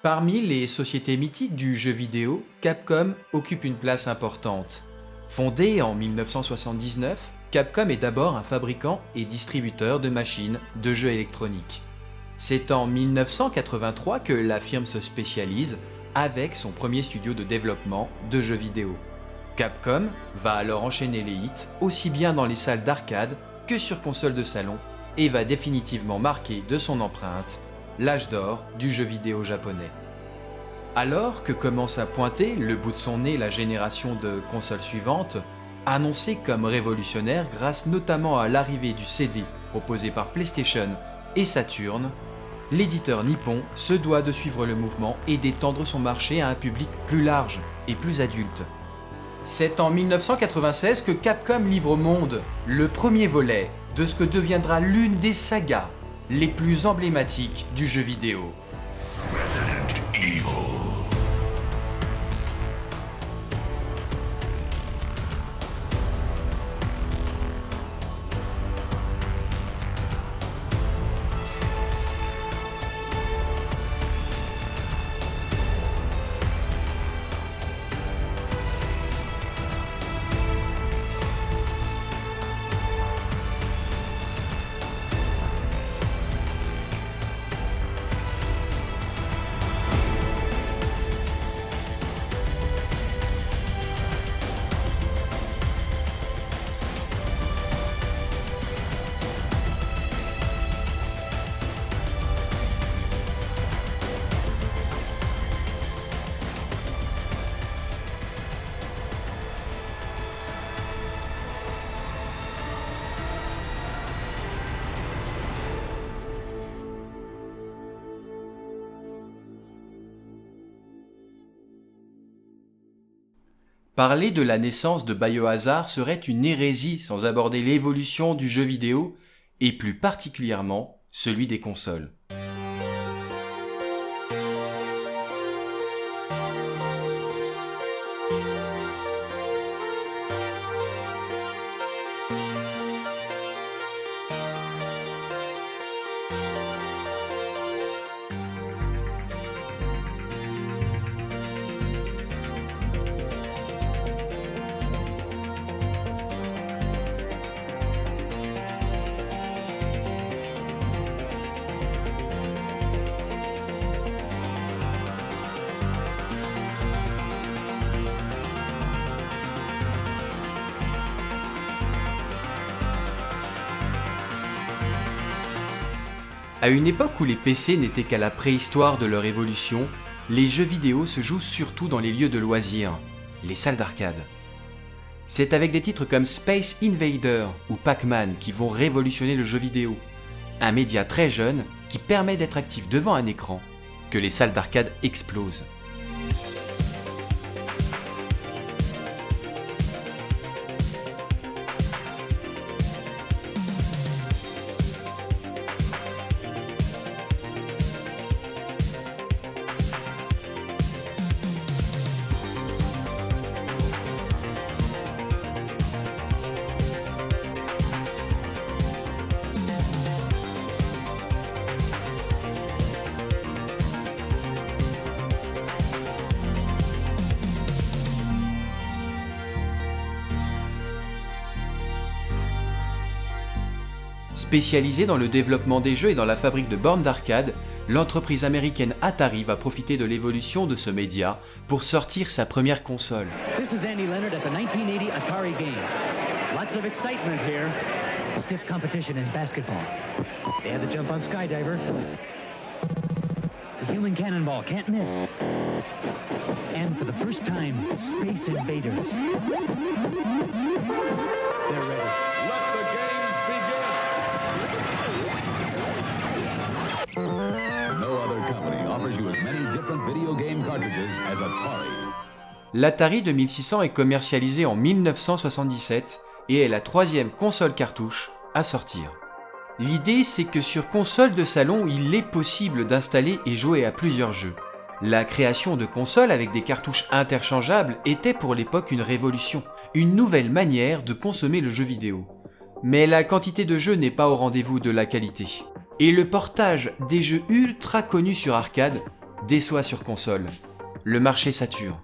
Parmi les sociétés mythiques du jeu vidéo, Capcom occupe une place importante. Fondée en 1979, Capcom est d'abord un fabricant et distributeur de machines de jeux électroniques. C'est en 1983 que la firme se spécialise avec son premier studio de développement de jeux vidéo. Capcom va alors enchaîner les hits aussi bien dans les salles d'arcade que sur console de salon et va définitivement marquer de son empreinte l'âge d'or du jeu vidéo japonais. Alors que commence à pointer le bout de son nez la génération de consoles suivantes, annoncée comme révolutionnaire grâce notamment à l'arrivée du CD proposé par PlayStation et Saturn, l'éditeur nippon se doit de suivre le mouvement et d'étendre son marché à un public plus large et plus adulte. C'est en 1996 que Capcom livre au monde le premier volet de ce que deviendra l'une des sagas les plus emblématiques du jeu vidéo. Resident Evil. Parler de la naissance de Biohazard serait une hérésie sans aborder l'évolution du jeu vidéo et plus particulièrement celui des consoles. À une époque où les PC n'étaient qu'à la préhistoire de leur évolution, les jeux vidéo se jouent surtout dans les lieux de loisirs, les salles d'arcade. C'est avec des titres comme Space Invader ou Pac-Man qui vont révolutionner le jeu vidéo, un média très jeune qui permet d'être actif devant un écran, que les salles d'arcade explosent. Spécialisée dans le développement des jeux et dans la fabrique de bornes d'arcade, l'entreprise américaine Atari va profiter de l'évolution de ce média pour sortir sa première console. This is Andy Leonard at the 1980 Atari Games. Lots of excitement here. Stiff competition in basketball. They had the jump on Skydiver. The human cannonball can't miss. And for the first time, Space Invaders. They're ready. Let the games begin. No other company offers you as many different video game cartridges as Atari. L'Atari 2600 est commercialisée en 1977 et est la troisième console cartouche à sortir. L'idée, c'est que sur console de salon, il est possible d'installer et jouer à plusieurs jeux. La création de consoles avec des cartouches interchangeables était pour l'époque une révolution, une nouvelle manière de consommer le jeu vidéo. Mais la quantité de jeux n'est pas au rendez-vous de la qualité. Et le portage des jeux ultra connus sur arcade déçoit sur console. Le marché sature.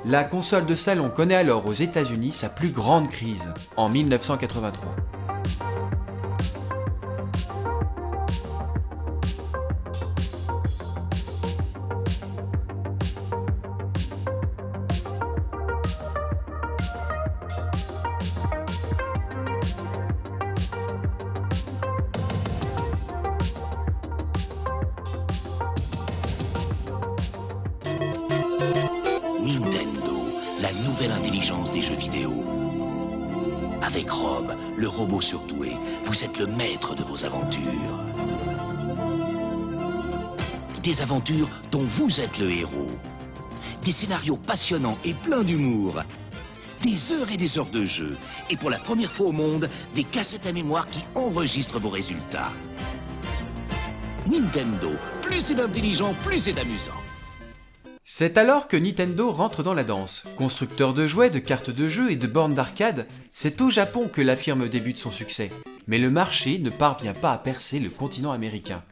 La console de salon connaît alors aux États-Unis sa plus grande crise, en 1983. Nintendo, la nouvelle intelligence des jeux vidéo. Avec Rob, le robot surdoué, vous êtes le maître de vos aventures. Des aventures dont vous êtes le héros. Des scénarios passionnants et pleins d'humour. Des heures et des heures de jeu. Et pour la première fois au monde, des cassettes à mémoire qui enregistrent vos résultats. Nintendo, plus c'est intelligent, plus c'est amusant. C'est alors que Nintendo rentre dans la danse. Constructeur de jouets, de cartes de jeu et de bornes d'arcade, c'est au Japon que la firme débute son succès. Mais le marché ne parvient pas à percer le continent américain.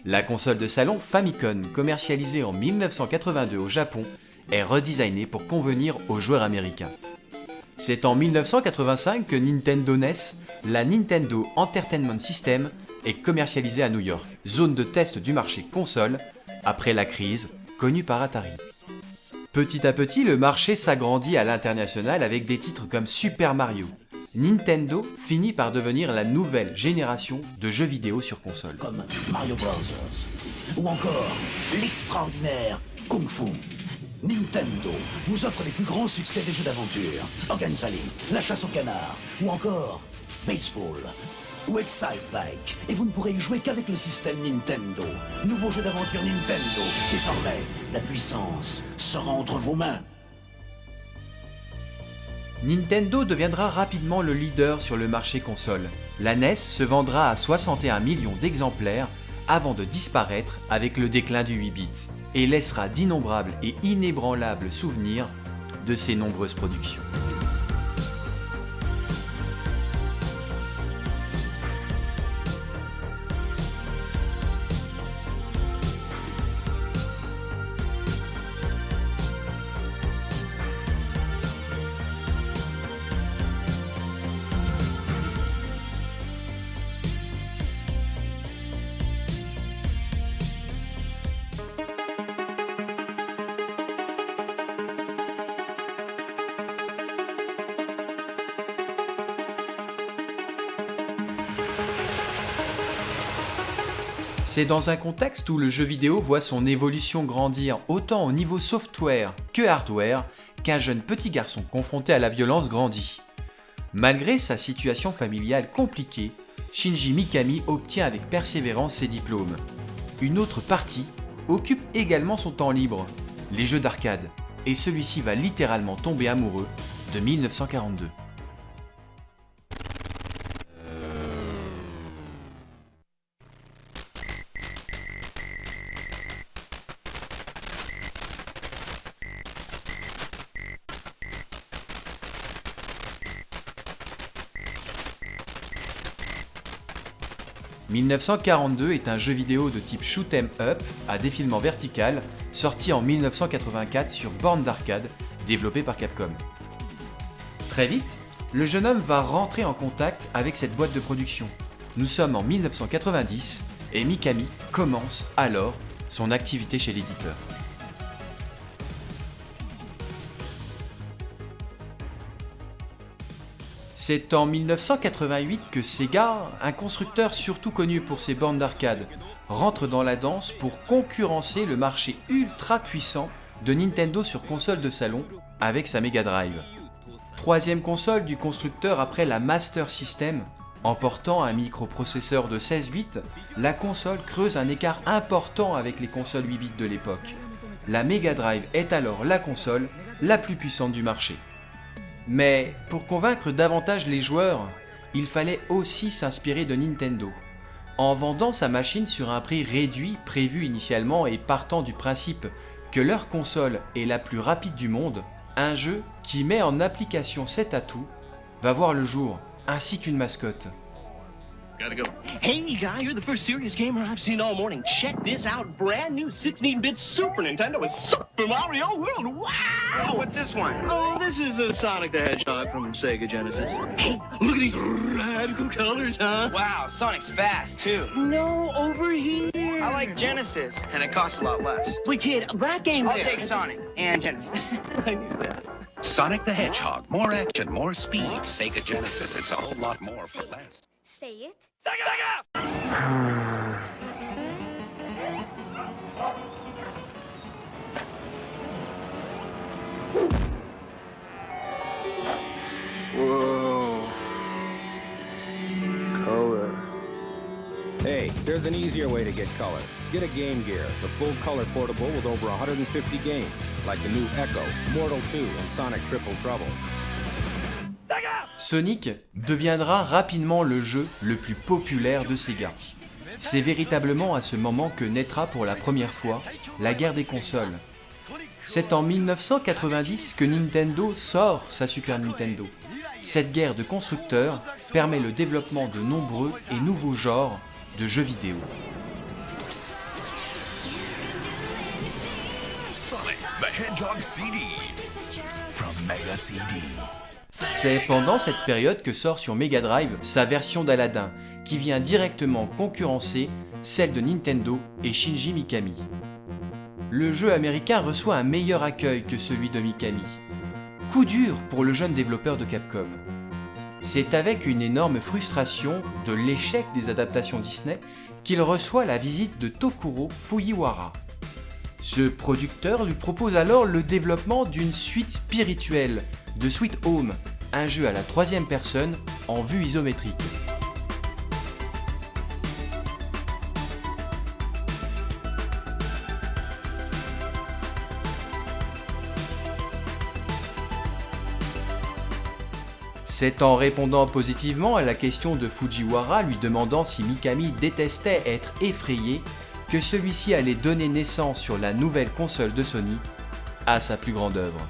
La console de salon Famicom, commercialisée en 1982 au Japon, est redesignée pour convenir aux joueurs américains. C'est en 1985 que Nintendo NES, la Nintendo Entertainment System, est commercialisée à New York, zone de test du marché console, après la crise connue par Atari. Petit à petit, le marché s'agrandit à l'international avec des titres comme Super Mario. Nintendo finit par devenir la nouvelle génération de jeux vidéo sur console. Comme Mario Bros. Ou encore l'extraordinaire Kung Fu. Nintendo vous offre les plus grands succès des jeux d'aventure. Organisa Link, La chasse au canard, ou encore Baseball, ou Excite Bike. Et vous ne pourrez y jouer qu'avec le système Nintendo. Nouveau jeu d'aventure Nintendo. Désormais, la puissance sera entre vos mains. Nintendo deviendra rapidement le leader sur le marché console. La NES se vendra à 61 millions d'exemplaires avant de disparaître avec le déclin du 8 bits et laissera d'innombrables et inébranlables souvenirs de ses nombreuses productions. C'est dans un contexte où le jeu vidéo voit son évolution grandir autant au niveau software que hardware qu'un jeune petit garçon confronté à la violence grandit. Malgré sa situation familiale compliquée, Shinji Mikami obtient avec persévérance ses diplômes. Une autre partie occupe également son temps libre, les jeux d'arcade, et celui-ci va littéralement tomber amoureux de 1942. « 1942 est un jeu vidéo de type shoot 'em up à défilement vertical sorti en 1984 sur borne d'arcade développé par Capcom. Très vite, le jeune homme va rentrer en contact avec cette boîte de production. Nous sommes en 1990 et Mikami commence alors son activité chez l'éditeur. C'est en 1988 que Sega, un constructeur surtout connu pour ses bornes d'arcade, rentre dans la danse pour concurrencer le marché ultra puissant de Nintendo sur console de salon avec sa Mega Drive. Troisième console du constructeur après la Master System, emportant un microprocesseur de 16 bits, la console creuse un écart important avec les consoles 8 bits de l'époque. La Mega Drive est alors la console la plus puissante du marché. Mais pour convaincre davantage les joueurs, il fallait aussi s'inspirer de Nintendo. En vendant sa machine sur un prix réduit prévu initialement et partant du principe que leur console est la plus rapide du monde, un jeu qui met en application cet atout va voir le jour, ainsi qu'une mascotte. Gotta go. Hey, guy, you're the first serious gamer I've seen all morning. Check this out. Brand new 16-bit Super Nintendo with Super Mario World. Wow! What's this one? Oh, this is a Sonic the Hedgehog from Sega Genesis. Hey, look at these radical colors, huh? Wow, Sonic's fast, too. No, over here. I like Genesis, and it costs a lot less. Wait, kid, that game I'll there. take Sonic and Genesis. I knew that. Sonic the Hedgehog. More action, more speed. Sega Genesis. It's a whole lot more for less. Say it. Whoa. Color. Hey, there's an easier way to get color. Get a Game Gear, the full color portable with over 150 games, like the new Echo, Mortal 2, and Sonic Triple Trouble. Sonic deviendra rapidement le jeu le plus populaire de Sega. C'est véritablement à ce moment que naîtra pour la première fois la guerre des consoles. C'est en 1990 que Nintendo sort sa Super Nintendo. Cette guerre de constructeurs permet le développement de nombreux et nouveaux genres de jeux vidéo. Sonic the Hedgehog CD from Mega CD. C'est pendant cette période que sort sur Mega Drive sa version d'Aladdin, qui vient directement concurrencer celle de Nintendo et Shinji Mikami. Le jeu américain reçoit un meilleur accueil que celui de Mikami. Coup dur pour le jeune développeur de Capcom. C'est avec une énorme frustration de l'échec des adaptations Disney qu'il reçoit la visite de Tokuro Fujiwara. Ce producteur lui propose alors le développement d'une suite spirituelle de Sweet Home, un jeu à la troisième personne en vue isométrique. C'est en répondant positivement à la question de Fujiwara lui demandant si Mikami détestait être effrayé que celui-ci allait donner naissance sur la nouvelle console de Sony à sa plus grande œuvre.